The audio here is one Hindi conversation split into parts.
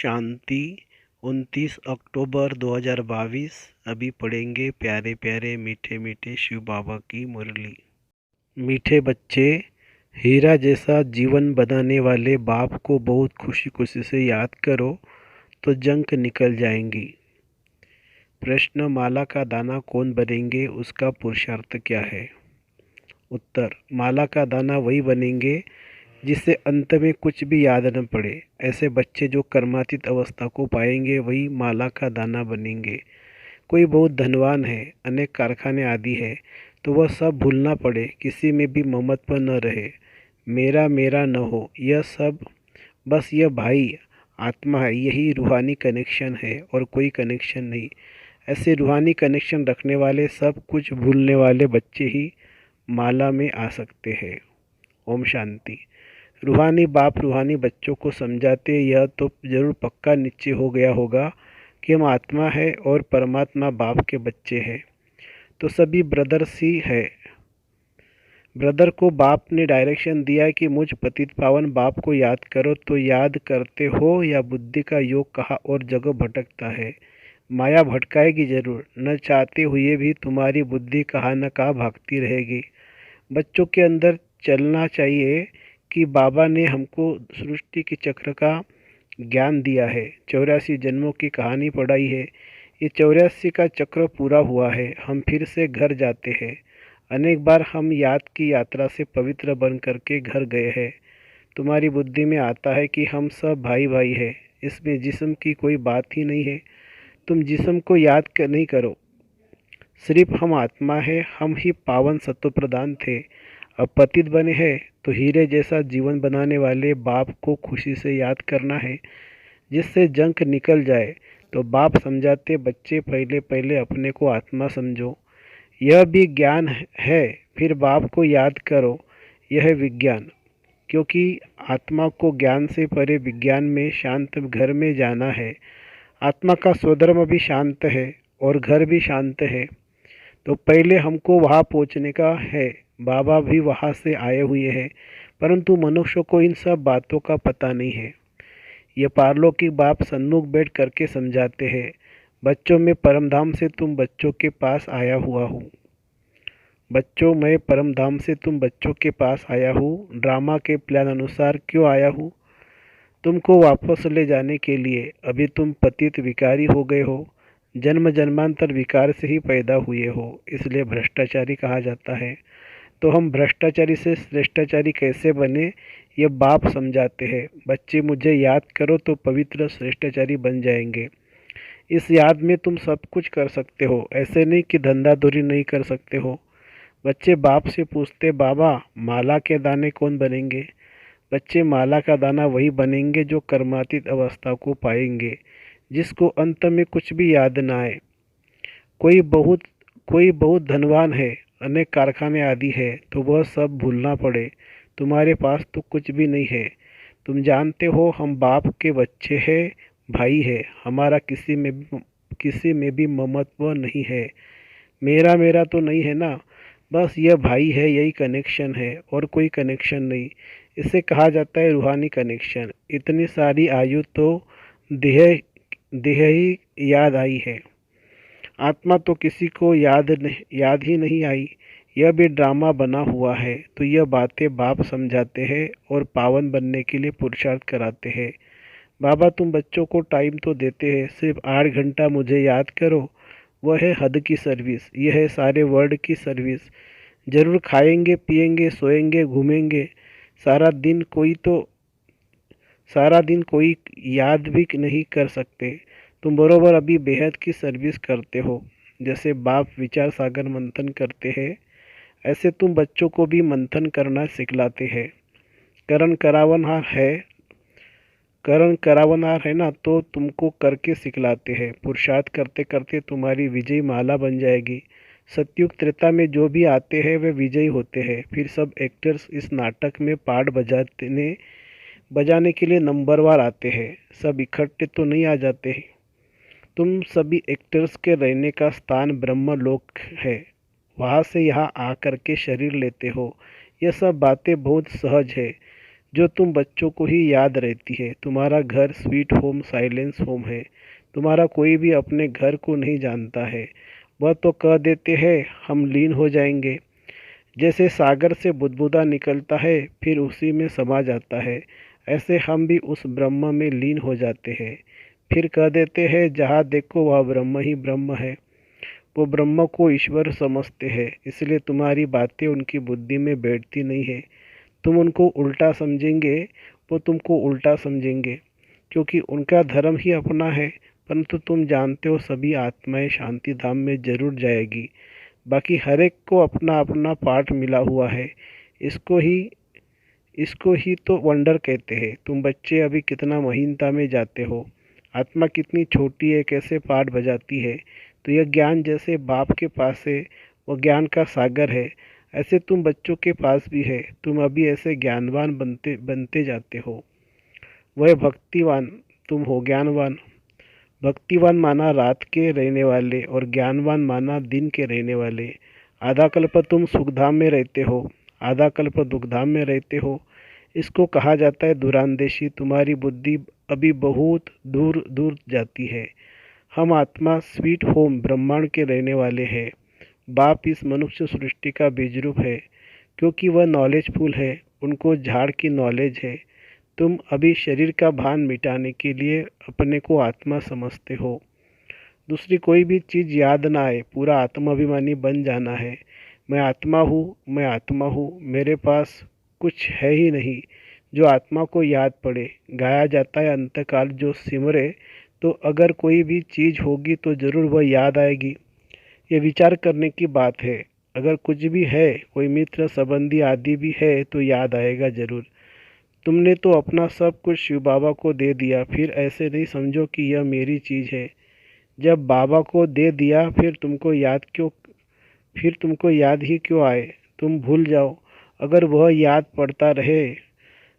शांति। 29 अक्टूबर 2022। अभी पढ़ेंगे प्यारे प्यारे मीठे मीठे शिव बाबा की मुरली। मीठे बच्चे, हीरा जैसा जीवन बनाने वाले बाप को बहुत खुशी खुशी से याद करो तो जंक निकल जाएंगी। प्रश्न, माला का दाना कौन बनेंगे, उसका पुरुषार्थ क्या है? उत्तर, माला का दाना वही बनेंगे जिससे अंत में कुछ भी याद न पड़े। ऐसे बच्चे जो कर्मातीत अवस्था को पाएंगे वही माला का दाना बनेंगे। कोई बहुत धनवान है, अनेक कारखाने आदि है, तो वह सब भूलना पड़े, किसी में भी ममत्व न रहे, मेरा मेरा न हो, यह सब बस यह भाई आत्मा है, यही रूहानी कनेक्शन है और कोई कनेक्शन नहीं। ऐसे रूहानी कनेक्शन रखने वाले सब कुछ भूलने वाले बच्चे ही माला में आ सकते हैं। ओम शांति। रूहानी बाप रूहानी बच्चों को समझाते यह तो जरूर पक्का निश्चय हो गया होगा कि हम आत्मा है और परमात्मा बाप के बच्चे हैं, तो सभी ब्रदर्स ही है। ब्रदर को बाप ने डायरेक्शन दिया कि मुझ पतित पावन बाप को याद करो, तो याद करते हो या बुद्धि का योग कहा और जगह भटकता है। माया भटकाएगी जरूर, न चाहते हुए भी तुम्हारी बुद्धि कहाँ न कहाँ भागती रहेगी। बच्चों के अंदर चलना चाहिए कि बाबा ने हमको सृष्टि के चक्र का ज्ञान दिया है, 84 जन्मों की कहानी पढ़ाई है। ये 84 का चक्र पूरा हुआ है, हम फिर से घर जाते हैं। अनेक बार हम याद की यात्रा से पवित्र बन करके घर गए हैं। तुम्हारी बुद्धि में आता है कि हम सब भाई भाई हैं, इसमें जिस्म की कोई बात ही नहीं है। तुम जिस्म को याद नहीं करो, सिर्फ हम आत्मा है, हम ही पावन सत्व प्रदान थे, अब पतित बने हैं, तो हीरे जैसा जीवन बनाने वाले बाप को खुशी से याद करना है, जिससे जंक निकल जाए। तो बाप समझाते, बच्चे पहले पहले अपने को आत्मा समझो, यह भी ज्ञान है, फिर बाप को याद करो, यह है विज्ञान। क्योंकि आत्मा को ज्ञान से परे विज्ञान में शांत घर में जाना है। आत्मा का स्वधर्म भी शांत है और घर भी शांत है, तो पहले हमको वहाँ पहुँचने का है। बाबा भी वहाँ से आए हुए हैं, परंतु मनुष्य को इन सब बातों का पता नहीं है। ये पारलौकिक बाप सन्मुख बैठ करके समझाते हैं, बच्चों में परमधाम से तुम बच्चों के पास आया हुआ हूँ। बच्चों, मैं परमधाम से तुम बच्चों के पास आया हूँ। ड्रामा के प्लान अनुसार क्यों आया हूँ? तुमको वापस ले जाने के लिए। अभी तुम पतित विकारी हो गए हो, जन्म जन्मांतर विकार से ही पैदा हुए हो, इसलिए भ्रष्टाचारी कहा जाता है। तो हम भ्रष्टाचारी से श्रेष्ठाचारी कैसे बने, ये बाप समझाते हैं। बच्चे, मुझे याद करो तो पवित्र श्रेष्ठाचारी बन जाएंगे। इस याद में तुम सब कुछ कर सकते हो, ऐसे नहीं कि धंधाधुरी नहीं कर सकते हो। बच्चे बाप से पूछते, बाबा माला के दाने कौन बनेंगे? बच्चे, माला का दाना वही बनेंगे जो कर्मातीत अवस्था को पाएंगे, जिसको अंत में कुछ भी याद ना आए। कोई बहुत धनवान है, अनेक कारखाने आदि है, तो वह सब भूलना पड़े, तुम्हारे पास तो कुछ भी नहीं है। तुम जानते हो हम बाप के बच्चे हैं, भाई है, हमारा किसी में भी ममत्व नहीं है, मेरा मेरा तो नहीं है ना, बस यह भाई है, यही कनेक्शन है और कोई कनेक्शन नहीं। इसे कहा जाता है रूहानी कनेक्शन। इतनी सारी आयु तो देह देह ही याद आई है, आत्मा तो किसी को याद ही नहीं आई। यह भी ड्रामा बना हुआ है। तो यह बातें बाप समझाते हैं और पावन बनने के लिए पुरुषार्थ कराते हैं। बाबा, तुम बच्चों को टाइम तो देते हैं, सिर्फ 8 घंटा मुझे याद करो, वह है हद की सर्विस, यह है सारे वर्ल्ड की सर्विस। जरूर खाएंगे पिएंगे सोएंगे घूमेंगे, सारा दिन कोई तो सारा दिन कोई याद भी नहीं कर सकते। तुम बरोबर अभी बेहद की सर्विस करते हो। जैसे बाप विचार सागर मंथन करते हैं, ऐसे तुम बच्चों को भी मंथन करना सिखलाते हैं। करण करावनहार है करण करावनहार है ना, तो तुमको करके सिखलाते हैं। पुरुषार्थ करते करते तुम्हारी विजयी माला बन जाएगी। सतयुग त्रेता में जो भी आते हैं वे विजयी होते हैं। फिर सब एक्टर्स इस नाटक में पार्ट बजाने के लिए नंबरवार आते हैं। सब इकट्ठे तो नहीं आ जाते हैं। तुम सभी एक्टर्स के रहने का स्थान ब्रह्मलोक है, वहाँ से यहाँ आकर के शरीर लेते हो। यह सब बातें बहुत सहज है। जो तुम बच्चों को ही याद रहती है। तुम्हारा घर स्वीट होम साइलेंस होम है। तुम्हारा कोई भी अपने घर को नहीं जानता है। वह तो कह देते हैं हम लीन हो जाएंगे। जैसे सागर से बुदबुदा निकलता है फिर उसी में समा जाता है, ऐसे हम भी उस ब्रह्म में लीन हो जाते हैं। फिर कह देते हैं जहाँ देखो वह ब्रह्म ही ब्रह्म है। वो ब्रह्म को ईश्वर समझते हैं, इसलिए तुम्हारी बातें उनकी बुद्धि में बैठती नहीं है। तुम उनको उल्टा समझेंगे, वो तुमको उल्टा समझेंगे, क्योंकि उनका धर्म ही अपना है। परंतु तुम जानते हो सभी आत्माएं शांति धाम में जरूर जाएगी। बाकी हर एक को अपना अपना पार्ट मिला हुआ है। इसको ही इसको ही तो वंडर कहते हैं। तुम बच्चे अभी कितना महीनता में जाते हो। आत्मा कितनी छोटी है, कैसे पार्ट बजाती है। तो यह ज्ञान जैसे बाप के पास है, वह ज्ञान का सागर है, ऐसे तुम बच्चों के पास भी है। तुम अभी ऐसे ज्ञानवान बनते बनते जाते हो। वह भक्तिवान, तुम हो ज्ञानवान। भक्तिवान माना रात के रहने वाले और ज्ञानवान माना दिन के रहने वाले। आधा कल्प तुम सुखधाम में रहते हो, आधा कल्प दुखधाम में रहते हो। इसको कहा जाता है दूरांदेशी। तुम्हारी बुद्धि अभी बहुत दूर दूर जाती है। हम आत्मा स्वीट होम ब्रह्मांड के रहने वाले हैं। बाप इस मनुष्य सृष्टि का बीज रूप है, क्योंकि वह नॉलेजफुल है। उनको झाड़ की नॉलेज है। तुम अभी शरीर का भान मिटाने के लिए अपने को आत्मा समझते हो। दूसरी कोई भी चीज़ याद ना आए, पूरा आत्माभिमानी बन जाना है। मैं आत्मा हूँ, मैं आत्मा हूँ, मेरे पास कुछ है ही नहीं जो आत्मा को याद पड़े। गाया जाता है अंतकाल जो सिमरे, तो अगर कोई भी चीज़ होगी तो ज़रूर वह याद आएगी। ये विचार करने की बात है। अगर कुछ भी है, कोई मित्र संबंधी आदि भी है, तो याद आएगा ज़रूर। तुमने तो अपना सब कुछ शिव बाबा को दे दिया, फिर ऐसे नहीं समझो कि यह मेरी चीज़ है। जब बाबा को दे दिया फिर तुमको याद ही क्यों आए। तुम भूल जाओ। अगर वह याद पड़ता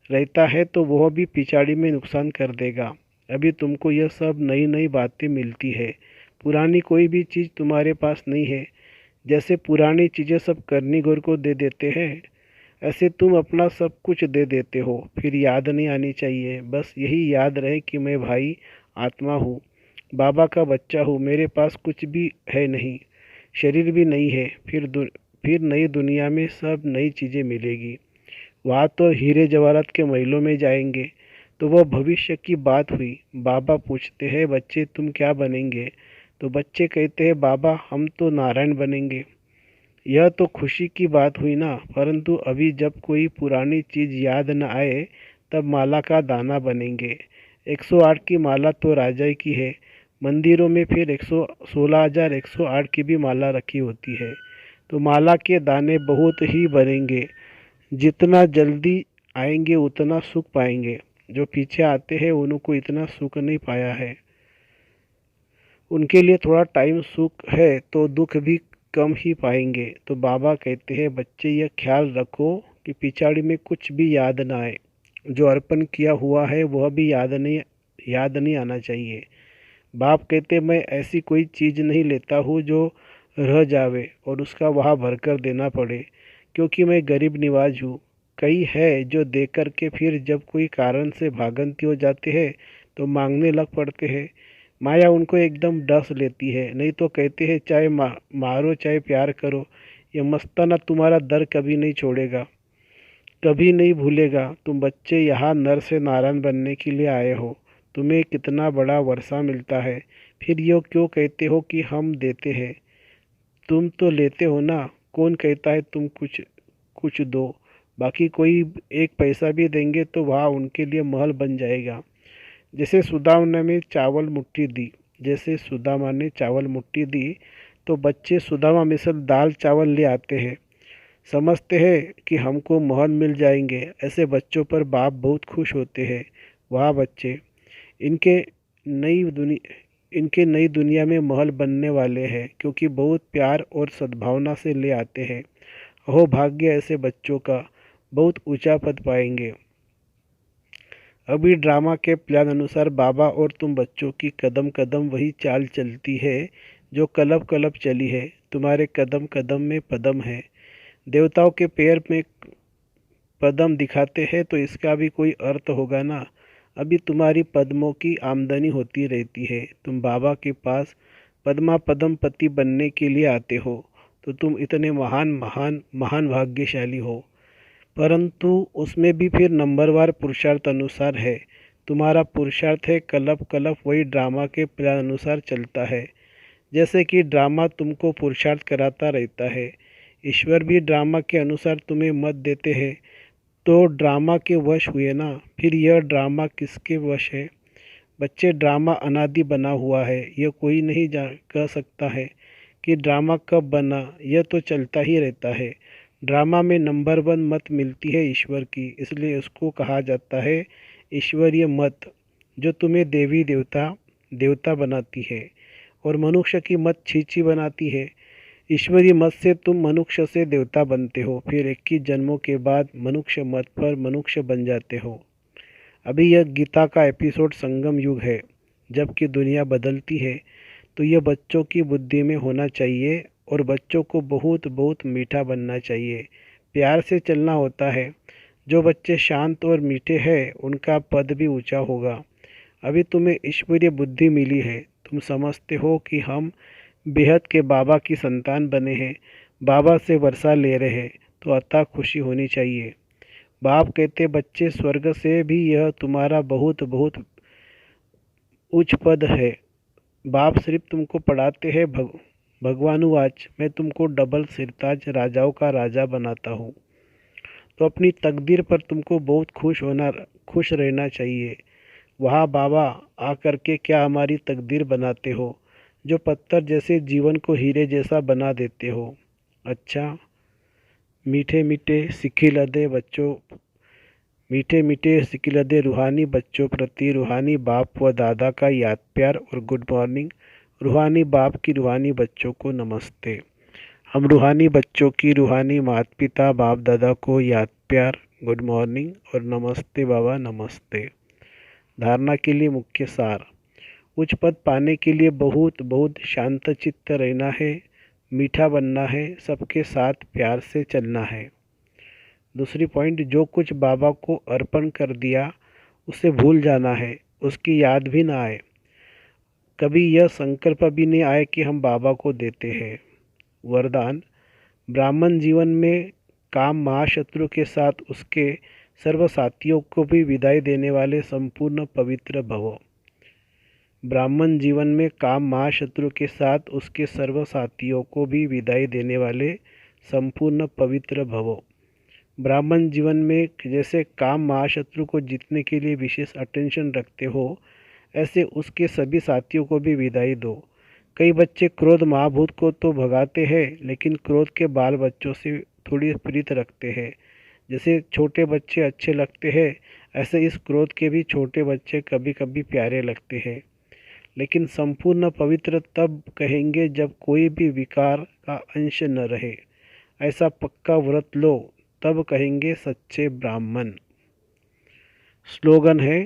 रहता है तो वह भी पिछाड़ी में नुकसान कर देगा। अभी तुमको यह सब नई नई बातें मिलती है। पुरानी कोई भी चीज़ तुम्हारे पास नहीं है। जैसे पुरानी चीज़ें सब करनी गौर को दे देते हैं, ऐसे तुम अपना सब कुछ दे देते हो। फिर याद नहीं आनी चाहिए, बस यही याद रहे कि मैं भाई आत्मा हूँ, बाबा का बच्चा हूँ। मेरे पास कुछ भी है नहीं, शरीर भी नहीं है। फिर नई दुनिया में सब नई चीज़ें मिलेगी। वहाँ तो हीरे जवाहरात के महलों में जाएंगे। तो वह भविष्य की बात हुई। बाबा पूछते हैं बच्चे तुम क्या बनेंगे। तो बच्चे कहते हैं बाबा हम तो नारायण बनेंगे। यह तो खुशी की बात हुई ना। परंतु अभी जब कोई पुरानी चीज़ याद न आए तब माला का दाना बनेंगे। 108 की माला तो राजा की है। मंदिरों में फिर 116,108 की भी माला रखी होती है। तो माला के दाने बहुत ही बनेंगे। जितना जल्दी आएंगे उतना सुख पाएंगे। जो पीछे आते हैं उनको इतना सुख नहीं पाया है। उनके लिए थोड़ा टाइम सुख है तो दुख भी कम ही पाएंगे। तो बाबा कहते हैं बच्चे यह ख्याल रखो कि पिछाड़ी में कुछ भी याद ना आए। जो अर्पण किया हुआ है वह भी याद नहीं आना चाहिए। बाप कहते मैं ऐसी कोई चीज़ नहीं लेता हूँ जो रह जावे और उसका वहाँ भरकर देना पड़े, क्योंकि मैं गरीब निवाज हूँ। कई है जो दे कर के फिर जब कोई कारण से भागंती हो जाते हैं तो मांगने लग पड़ते हैं। माया उनको एकदम डस लेती है। नहीं तो कहते हैं चाहे मारो चाहे प्यार करो, ये मस्ताना तुम्हारा दर कभी नहीं छोड़ेगा, कभी नहीं भूलेगा। तुम बच्चे यहाँ नर से नारायण बनने के लिए आए हो। तुम्हें कितना बड़ा वर्षा मिलता है, फिर यो क्यों कहते हो कि हम देते हैं। तुम तो लेते हो ना। कौन कहता है तुम कुछ कुछ दो। बाकी कोई एक पैसा भी देंगे तो वहाँ उनके लिए महल बन जाएगा। जैसे सुदामा ने चावल मुट्ठी दी तो बच्चे सुदामा मिसल दाल चावल ले आते हैं। समझते हैं कि हमको महल मिल जाएंगे। ऐसे बच्चों पर बाप बहुत खुश होते हैं। वाह बच्चे, इनके नई दुनिया इनके नई दुनिया में महल बनने वाले हैं, क्योंकि बहुत प्यार और सद्भावना से ले आते हैं। अहो भाग्य ऐसे बच्चों का, बहुत ऊंचा पद पाएंगे। अभी ड्रामा के प्लान अनुसार बाबा और तुम बच्चों की कदम कदम वही चाल चलती है जो कलब कलब चली है। तुम्हारे कदम कदम में पदम है। देवताओं के पद्म दिखाते हैं तो इसका भी कोई अर्थ होगा ना। अभी तुम्हारी पद्मों की आमदनी होती रहती है, तुम बाबा के पास पद्मा पद्मपति बनने के लिए आते हो, तो तुम इतने महान महान महान भाग्यशाली हो। परंतु उसमें भी फिर नंबरवार पुरुषार्थ अनुसार है। तुम्हारा पुरुषार्थ है कलप कलप वही ड्रामा के प्लान अनुसार चलता है। जैसे कि ड्रामा तुमको पुरुषार्थ कराता रहता है, ईश्वर भी ड्रामा के अनुसार तुम्हें मत देते हैं, तो ड्रामा के वश हुए ना। फिर यह ड्रामा किसके वश है? बच्चे, ड्रामा अनादि बना हुआ है, यह कोई नहीं कह सकता है कि ड्रामा कब बना, यह तो चलता ही रहता है। ड्रामा में नंबर वन मत मिलती है ईश्वर की, इसलिए उसको कहा जाता है ईश्वरीय मत, जो तुम्हें देवी देवता देवता बनाती है और मनुष्य की मत छींची बनाती है। ईश्वरीय मत से तुम मनुष्य से देवता बनते हो, फिर 21 जन्मों के बाद मनुष्य मत पर मनुष्य बन जाते हो। अभी यह गीता का एपिसोड संगम युग है, जबकि दुनिया बदलती है, तो यह बच्चों की बुद्धि में होना चाहिए और बच्चों को बहुत बहुत मीठा बनना चाहिए, प्यार से चलना होता है। जो बच्चे शांत और मीठे हैं उनका पद भी ऊंचा होगा। अभी तुम्हें ईश्वरीय बुद्धि मिली है, तुम समझते हो कि हम बेहद के बाबा की संतान बने हैं, बाबा से वर्षा ले रहे हैं, तो अतः खुशी होनी चाहिए। बाप कहते बच्चे, स्वर्ग से भी यह तुम्हारा बहुत बहुत उच्च पद है। बाप सिर्फ तुमको पढ़ाते हैं। भगवानुवाच, मैं तुमको डबल सिरताज राजाओं का राजा बनाता हूँ। तो अपनी तकदीर पर तुमको बहुत खुश रहना चाहिए। वहाँ बाबा आकर के क्या हमारी तकदीर बनाते हो, जो पत्थर जैसे जीवन को हीरे जैसा बना देते हो। अच्छा, मीठे मीठे सिखिलदे बच्चों, मीठे मीठे सिकिलदे रूहानी बच्चों प्रति रूहानी बाप व दादा का याद प्यार और गुड मॉर्निंग। रूहानी बाप की रूहानी बच्चों को नमस्ते। हम रूहानी बच्चों की रूहानी माता पिता बाप दादा को याद प्यार, गुड मॉर्निंग और नमस्ते बाबा, नमस्ते। धारणा के लिए मुख्य सार। उच्च पद पाने के लिए बहुत बहुत शांत चित्त रहना है, मीठा बनना है, सबके साथ प्यार से चलना है। दूसरी पॉइंट, जो कुछ बाबा को अर्पण कर दिया उसे भूल जाना है, उसकी याद भी ना आए, कभी यह संकल्प भी नहीं आए कि हम बाबा को देते हैं। वरदान, ब्राह्मण जीवन में काम महाशत्रु के साथ उसके सर्व साथियों को भी विदाई देने वाले संपूर्ण पवित्र भवो। ब्राह्मण जीवन में काम महाशत्रु के साथ उसके सर्व साथियों को भी विदाई देने वाले संपूर्ण पवित्र भवो। ब्राह्मण जीवन में जैसे काम महाशत्रु को जीतने के लिए विशेष अटेंशन रखते हो, ऐसे उसके सभी साथियों को भी विदाई दो। कई बच्चे क्रोध महाभूत को तो भगाते हैं, लेकिन क्रोध के बाल बच्चों से थोड़ी प्रीत रखते हैं। जैसे छोटे बच्चे अच्छे लगते हैं, ऐसे इस क्रोध के भी छोटे बच्चे कभी कभी प्यारे लगते हैं। लेकिन संपूर्ण पवित्र तब कहेंगे जब कोई भी विकार का अंश न रहे। ऐसा पक्का व्रत लो, तब कहेंगे सच्चे ब्राह्मण। स्लोगन है,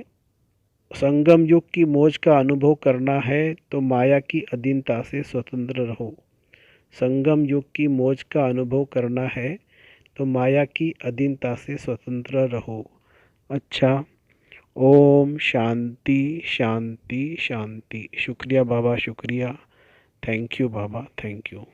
संगम युग की मौज का अनुभव करना है तो माया की अधीनता से स्वतंत्र रहो। संगम युग की मौज का अनुभव करना है तो माया की अधीनता से स्वतंत्र रहो। अच्छा, ओम शांति शांति शांति। शुक्रिया बाबा, शुक्रिया। Thank you Baba, thank you.